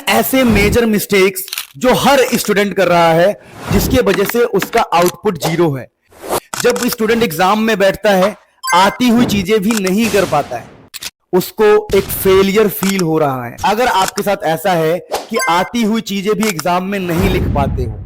ऐसे major mistakes जो हर student कर रहा है जिसके वजह से उसका आउटपुट जीरो है। जब स्टूडेंट एग्जाम में बैठता है, आती हुई चीजें भी नहीं कर पाता है, उसको एक फेलियर फील हो रहा है। अगर आपके साथ ऐसा है कि आती हुई चीजें भी एग्जाम में नहीं लिख पाते हो,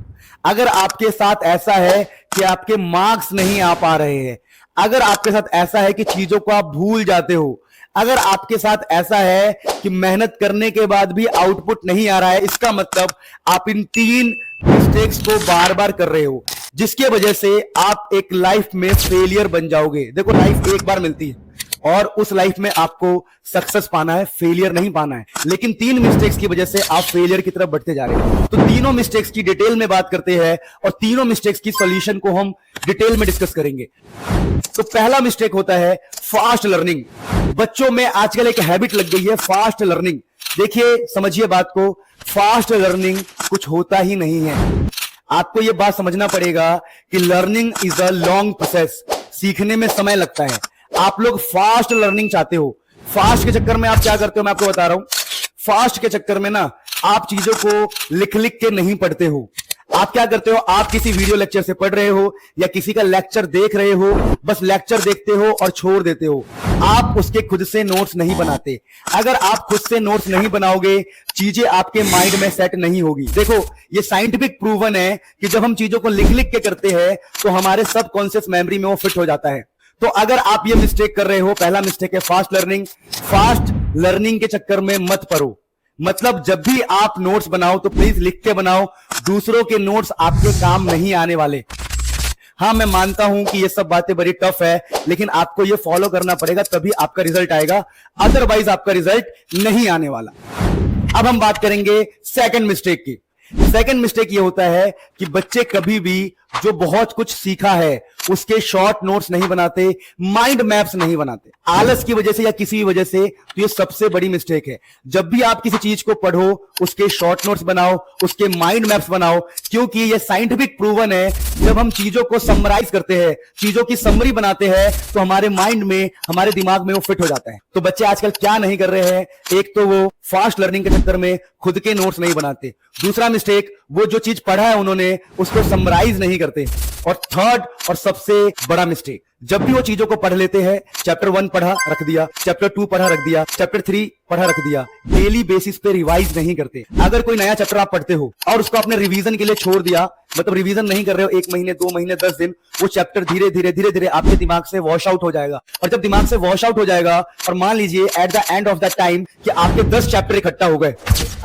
अगर आपके साथ ऐसा है कि आपके मार्क्स नहीं आ पा रहे हैं, अगर आपके साथ ऐसा है कि चीजों को आप भूल जाते हो, अगर आपके साथ ऐसा है कि मेहनत करने के बाद भी आउटपुट नहीं आ रहा है, इसका मतलब आप इन 3 मिस्टेक्स को बार बार कर रहे हो, जिसके वजह से आप एक लाइफ में फेलियर बन जाओगे। देखो, लाइफ एक बार मिलती है और उस लाइफ में आपको सक्सेस पाना है, फेलियर नहीं पाना है। लेकिन 3 मिस्टेक्स की वजह से आप फेलियर की तरफ बढ़ते जा रहे हो। तो तीनों मिस्टेक्स की डिटेल में बात करते हैं और तीनों मिस्टेक्स की सॉल्यूशन को हम डिटेल में डिस्कस करेंगे। तो पहला मिस्टेक होता है फास्ट लर्निंग। बच्चों में आजकल एक हैबिट लग गई है फास्ट लर्निंग। देखिए, समझिए बात को, फास्ट लर्निंग कुछ होता ही नहीं है। आपको यह बात समझना पड़ेगा कि learning is a long process. सीखने में समय लगता है। आप लोग फास्ट लर्निंग चाहते हो, फास्ट के चक्कर में आप क्या करते हो मैं आपको बता रहा हूं। फास्ट के चक्कर में ना आप चीजों को लिख लिख के नहीं पढ़ते हो। आप क्या करते हो, आप किसी वीडियो लेक्चर से पढ़ रहे हो या किसी का लेक्चर देख रहे हो, बस लेक्चर देखते हो और छोड़ देते हो। आप उसके खुद से नोट्स नहीं बनाते। अगर आप खुद से नोट्स नहीं बनाओगे, चीजें आपके माइंड में सेट नहीं होगी। देखो, ये साइंटिफिक प्रूवन है कि जब हम चीजों को लिख लिख के करते हैं तो हमारे सबकॉन्शियस मेमोरी में वो फिट हो जाता है। तो अगर आप ये मिस्टेक कर रहे हो, पहला मिस्टेक है फास्ट लर्निंग। फास्ट लर्निंग के चक्कर में मत पढ़ो। मतलब जब भी आप नोट्स बनाओ तो प्लीज लिख के बनाओ, दूसरों के नोट्स आपके काम नहीं आने वाले। हाँ, मैं मानता हूं कि ये सब बातें बड़ी टफ है, लेकिन आपको ये फॉलो करना पड़ेगा, तभी आपका रिजल्ट आएगा, अदरवाइज आपका रिजल्ट नहीं आने वाला। अब हम बात करेंगे सेकंड मिस्टेक की। सेकंड मिस्टेक ये होता है कि बच्चे कभी भी जो बहुत कुछ सीखा है उसके शॉर्ट नोट्स नहीं बनाते, माइंड मैप्स नहीं बनाते, आलस की वजह से या किसी वजह से। तो ये सबसे बड़ी मिस्टेक है। जब भी आप किसी चीज को पढ़ो, उसके शॉर्ट नोट्स बनाओ, उसके माइंड मैप्स बनाओ, क्योंकि ये साइंटिफिक प्रूवन है। जब हम चीजों को समराइज करते हैं, चीजों की समरी बनाते हैं, तो हमारे माइंड में, हमारे दिमाग में वो फिट हो जाता है। तो बच्चे आजकल क्या नहीं कर रहे हैं, एक तो वो फास्ट लर्निंग के चक्कर में खुद के नोट्स नहीं बनाते। दूसरा मिस्टेक, वो जो चीज पढ़ा है उन्होंने उसको समराइज नहीं करते। और थर्ड और सबसे बड़ा मिस्टेक, जब भी वो चीजों को पढ़ लेते हैं, चैप्टर 1 पढ़ा रख दिया, चैप्टर 2 पढ़ा रख दिया, चैप्टर 3 पढ़ा रख दिया, डेली बेसिस पे रिवाइज नहीं करते। अगर कोई नया चैप्टर आप पढ़ते हो और उसको आपने रिवीजन के लिए छोड़ दिया, मतलब रिवीजन नहीं कर रहे हो 1 महीने 2 महीने 10 दिन, वो चैप्टर धीरे धीरे आपके दिमाग से वॉश आउट हो जाएगा। और जब दिमाग से वॉश आउट हो जाएगा, और मान लीजिए at the end of the time कि आपके 10 चैप्टर इकट्ठा हो गए,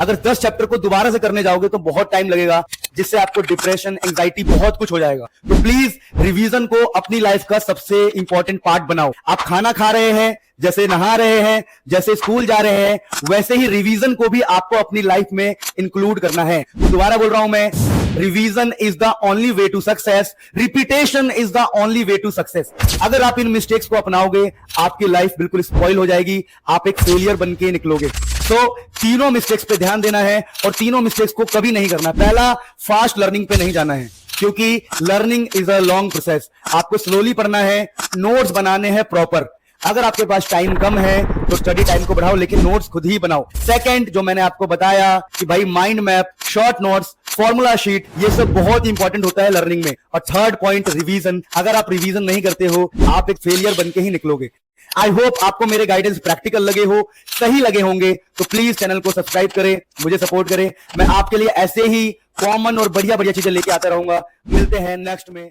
अगर 10 चैप्टर को दोबारा से करने जाओगे तो बहुत टाइम लगेगा, जिससे आपको डिप्रेशन, एंजाइटी, बहुत कुछ हो जाएगा। तो प्लीज रिवीजन को अपनी लाइफ का सबसे इंपॉर्टेंट पार्ट बनाओ। आप खाना खा रहे हैं, जैसे नहा रहे हैं, जैसे स्कूल जा रहे हैं, वैसे ही रिवीजन को भी आपको अपनी लाइफ में इंक्लूड करना है। तो दोबारा बोल रहा हूं मैं, revision is the only way to success, repetition is the only way to success. अगर आप इन मिस्टेक्स को अपनाओगे, आपकी लाइफ बिल्कुल स्पॉइल हो जाएगी, आप एक फेलियर बन के निकलोगे। तो तीनों मिस्टेक्स पे ध्यान देना है और तीनों मिस्टेक्स को कभी नहीं करना। पहला, फास्ट लर्निंग पे नहीं जाना है, क्योंकि learning is a long process. आपको स्लोली पढ़ना है, नोट्स बनाने हैं प्रॉपर। अगर आपके पास टाइम कम है तो स्टडी टाइम को बढ़ाओ, लेकिन नोट्स खुद ही बनाओ। सेकंड, जो मैंने आपको बताया कि भाई mind map, short notes, formula sheet, ये सब बहुत इंपॉर्टेंट होता है लर्निंग में। और थर्ड पॉइंट, रिवीजन। अगर आप रिवीजन नहीं करते हो, आप एक फेलियर बन के ही निकलोगे। आई होप आपको मेरे गाइडेंस प्रैक्टिकल लगे हो, सही लगे होंगे। तो प्लीज चैनल को सब्सक्राइब करें, मुझे सपोर्ट करें। मैं आपके लिए ऐसे ही कॉमन और बढ़िया बढ़िया चीजें लेके आता रहूंगा। मिलते हैं नेक्स्ट में।